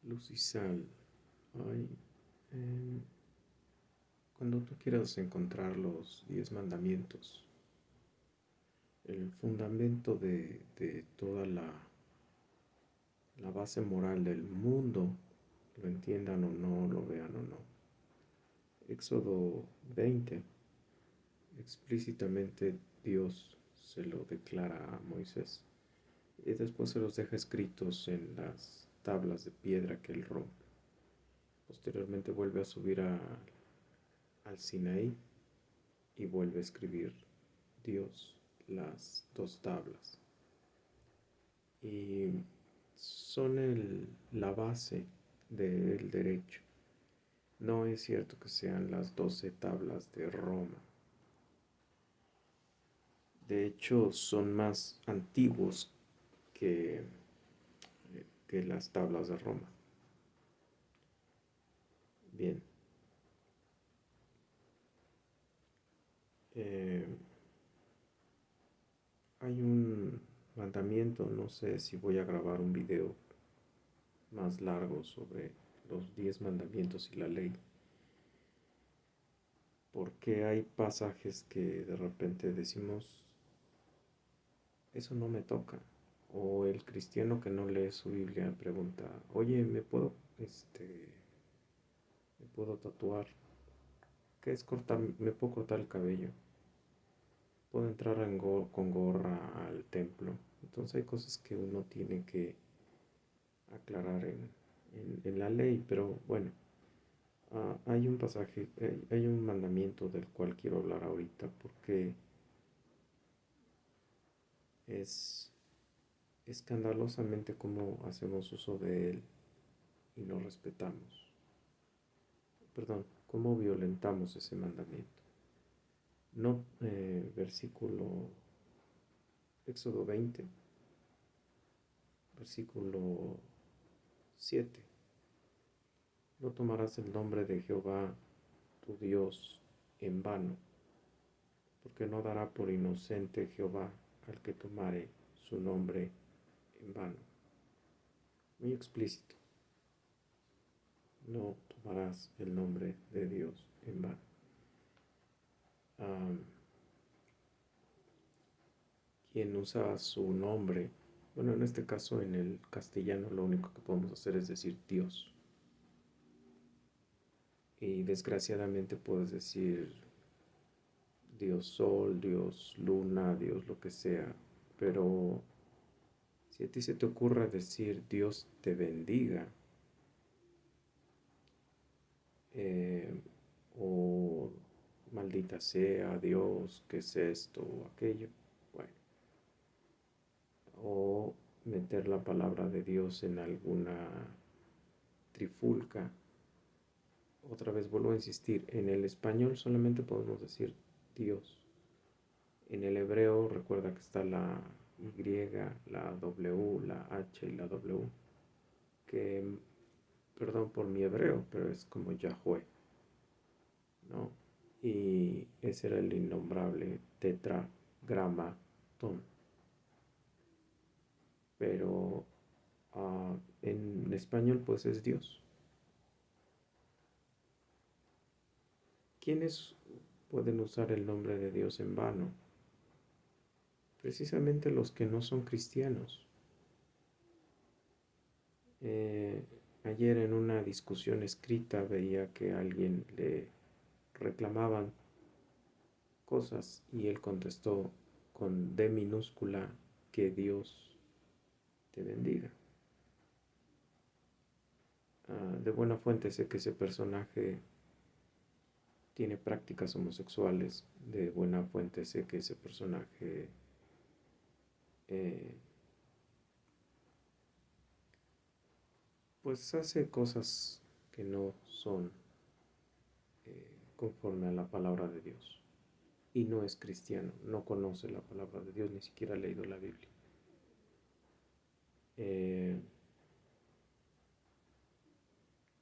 Luz y sal. Ay, em, cuando tú quieras encontrar los 10 mandamientos, el fundamento de toda la base moral del mundo, lo entiendan o no, lo vean o no. Éxodo 20, explícitamente Dios se lo declara a Moisés y después se los deja escritos en las tablas de piedra que él rompe. Posteriormente vuelve a subir al Sinaí y vuelve a escribir Dios las dos tablas. Y son la base del derecho. No es cierto que sean las 12 tablas de Roma. De hecho, son más antiguos que, que las tablas de Roma. Bien. Eh, Hay un mandamiento, no sé si voy a grabar un video más largo sobre los 10 mandamientos y la ley, porque hay pasajes que de repente decimos, eso no me toca. O el cristiano que no lee su Biblia pregunta, oye, ¿me puedo tatuar? ¿Qué es cortar? ¿Me puedo cortar el cabello? ¿Puedo entrar con gorra al templo? Entonces hay cosas que uno tiene que aclarar en la ley, pero bueno, hay un pasaje, hay un mandamiento del cual quiero hablar ahorita porque es escandalosamente cómo hacemos uso de él y lo respetamos. Perdón, cómo violentamos ese mandamiento. No, versículo Éxodo 20, versículo 7. No tomarás el nombre de Jehová tu Dios en vano, porque no dará por inocente Jehová al que tomare su nombre en vano. Muy explícito. No tomarás el nombre de Dios en vano. Um, Quien usa su nombre, bueno, en este caso en el castellano lo único que podemos hacer es decir Dios. Y desgraciadamente puedes decir Dios Sol, Dios Luna, Dios lo que sea, pero si a ti se te ocurra decir Dios te bendiga, eh, o maldita sea Dios, ¿qué es esto o aquello? Bueno, o meter la palabra de Dios en alguna trifulca. Otra vez vuelvo a insistir, en el español solamente podemos decir Dios. En el hebreo recuerda que está la Y, la W, la H y la W, que, perdón por mi hebreo, pero es como Yahweh, ¿no? Y ese era el innombrable tetragramatón. Pero en español pues es Dios. ¿Quiénes pueden usar el nombre de Dios en vano? Precisamente los que no son cristianos. Eh, Ayer en una discusión escrita veía que a alguien le reclamaban cosas y él contestó con D minúscula, que Dios te bendiga. De buena fuente sé que ese personaje tiene prácticas homosexuales. De buena fuente sé que ese personaje eh, pues hace cosas que no son conforme a la palabra de Dios. Y no es cristiano, no conoce la palabra de Dios, ni siquiera ha leído la Biblia. Eh,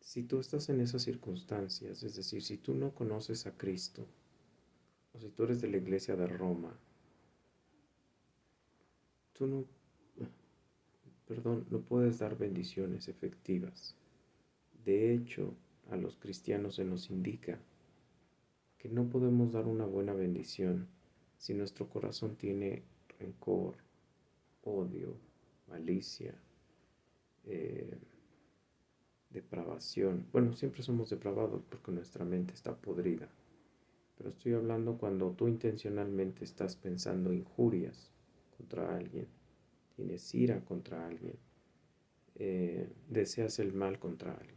si tú estás en esas circunstancias, es decir, si tú no conoces a Cristo, o si tú eres de la iglesia de Roma, tú no, perdón, no puedes dar bendiciones efectivas. De hecho, a los cristianos se nos indica que no podemos dar una buena bendición si nuestro corazón tiene rencor, odio, malicia, eh, depravación. Bueno, siempre somos depravados porque nuestra mente está podrida. Pero estoy hablando cuando tú intencionalmente estás pensando injurias contra alguien, tienes ira contra alguien, deseas el mal contra alguien.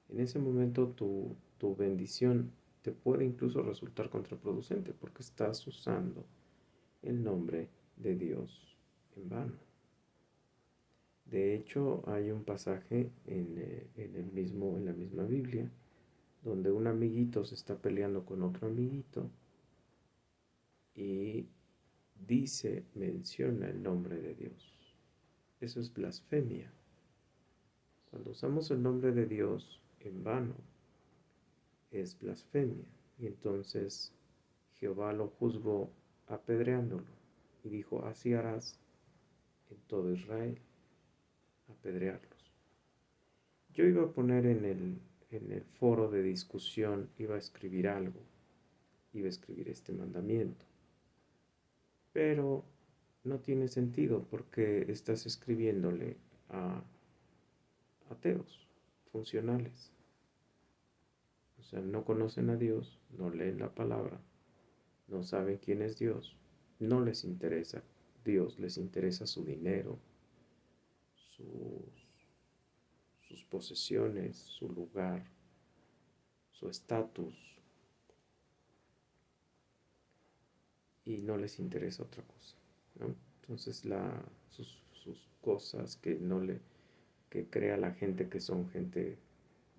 En ese momento tu bendición te puede incluso resultar contraproducente porque estás usando el nombre de Dios en vano. De hecho, hay un pasaje en la misma Biblia donde un amiguito se está peleando con otro amiguito y menciona el nombre de Dios. Eso es blasfemia. Cuando usamos el nombre de Dios en vano, es blasfemia. Y entonces Jehová lo juzgó apedreándolo y dijo, así harás en todo Israel, apedrearlos. Yo iba a poner en el foro de discusión, iba a escribir algo, iba a escribir este mandamiento, pero no tiene sentido porque estás escribiéndole a ateos, funcionales. O sea, no conocen a Dios, no leen la palabra, no saben quién es Dios, no les interesa Dios, les interesa su dinero, sus, sus posesiones, su lugar, su estatus, y no les interesa otra cosa, ¿no? Entonces sus cosas que crea la gente que son gente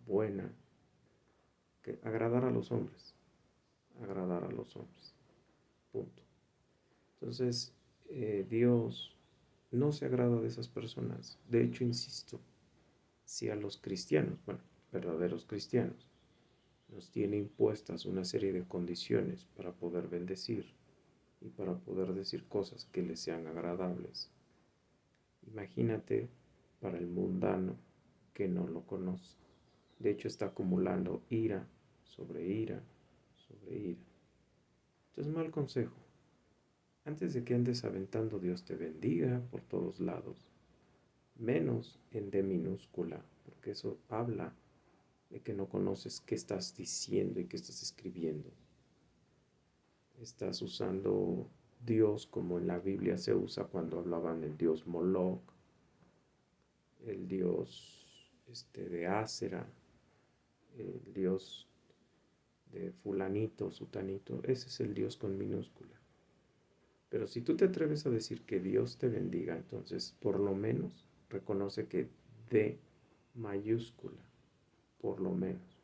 buena, que agradar a los hombres, punto. Entonces, Dios no se agrada de esas personas. De hecho, insisto, si a los cristianos, bueno, verdaderos cristianos, nos tiene impuestas una serie de condiciones para poder bendecir y para poder decir cosas que les sean agradables, imagínate para el mundano que no lo conoce. De hecho, está acumulando ira sobre ira sobre ira. Entonces, mal consejo. Antes de que andes aventando Dios te bendiga por todos lados, menos en D minúscula, porque eso habla de que no conoces qué estás diciendo y qué estás escribiendo. Estás usando Dios como en la Biblia se usa cuando hablaban del dios Moloch, el dios de Ásera, el dios de fulanito, sutanito. Ese es el Dios con minúscula. Pero si tú te atreves a decir que Dios te bendiga, entonces por lo menos reconoce que D mayúscula, por lo menos.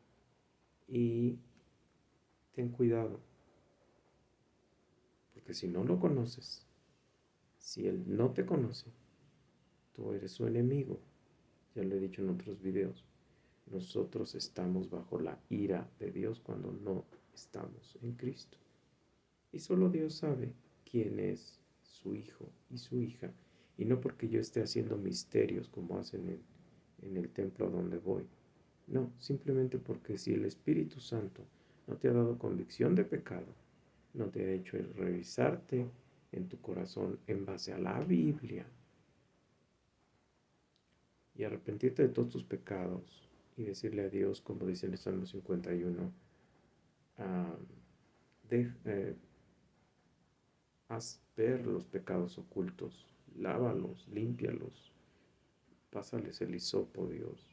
Y ten cuidado, porque si no lo conoces, si Él no te conoce, tú eres su enemigo. Ya lo he dicho en otros videos. Nosotros estamos bajo la ira de Dios cuando no estamos en Cristo. Y solo Dios sabe quién es su hijo y su hija. Y no porque yo esté haciendo misterios como hacen en el templo a donde voy. No, simplemente porque si el Espíritu Santo no te ha dado convicción de pecado, no te ha hecho revisarte en tu corazón en base a la Biblia y arrepentirte de todos tus pecados y decirle a Dios, como dice el Salmo 51, haz ver los pecados ocultos, lávalos, límpialos, pásales el hisopo, Dios.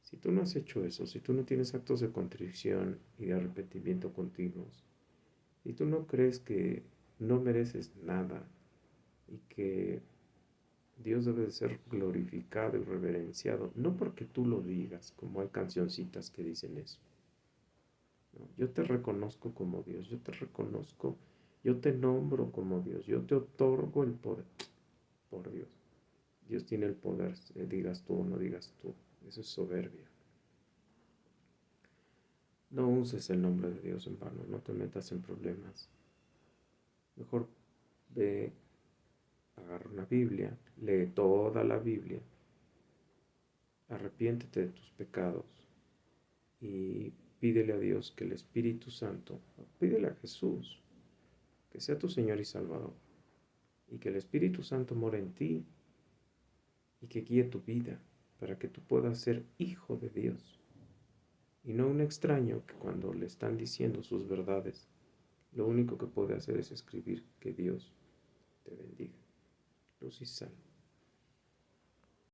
Si tú no has hecho eso, si tú no tienes actos de contrición y de arrepentimiento continuos, y tú no crees que no mereces nada y que Dios debe de ser glorificado y reverenciado, no porque tú lo digas, como hay cancioncitas que dicen eso. No, yo te reconozco como Dios, yo te reconozco, yo te nombro como Dios, yo te otorgo el poder. Por Dios, Dios tiene el poder, digas tú o no digas tú. Eso es soberbia. No uses el nombre de Dios en vano, no te metas en problemas. Mejor ve, agarra una Biblia, lee toda la Biblia arrepiéntete de tus pecados y pídele a Dios que el Espíritu Santo, pídele a Jesús, que sea tu Señor y Salvador, y que el Espíritu Santo more en ti y que guíe tu vida para que tú puedas ser hijo de Dios y no un extraño que cuando le están diciendo sus verdades, lo único que puede hacer es escribir que Dios te bendiga. Luz y sal.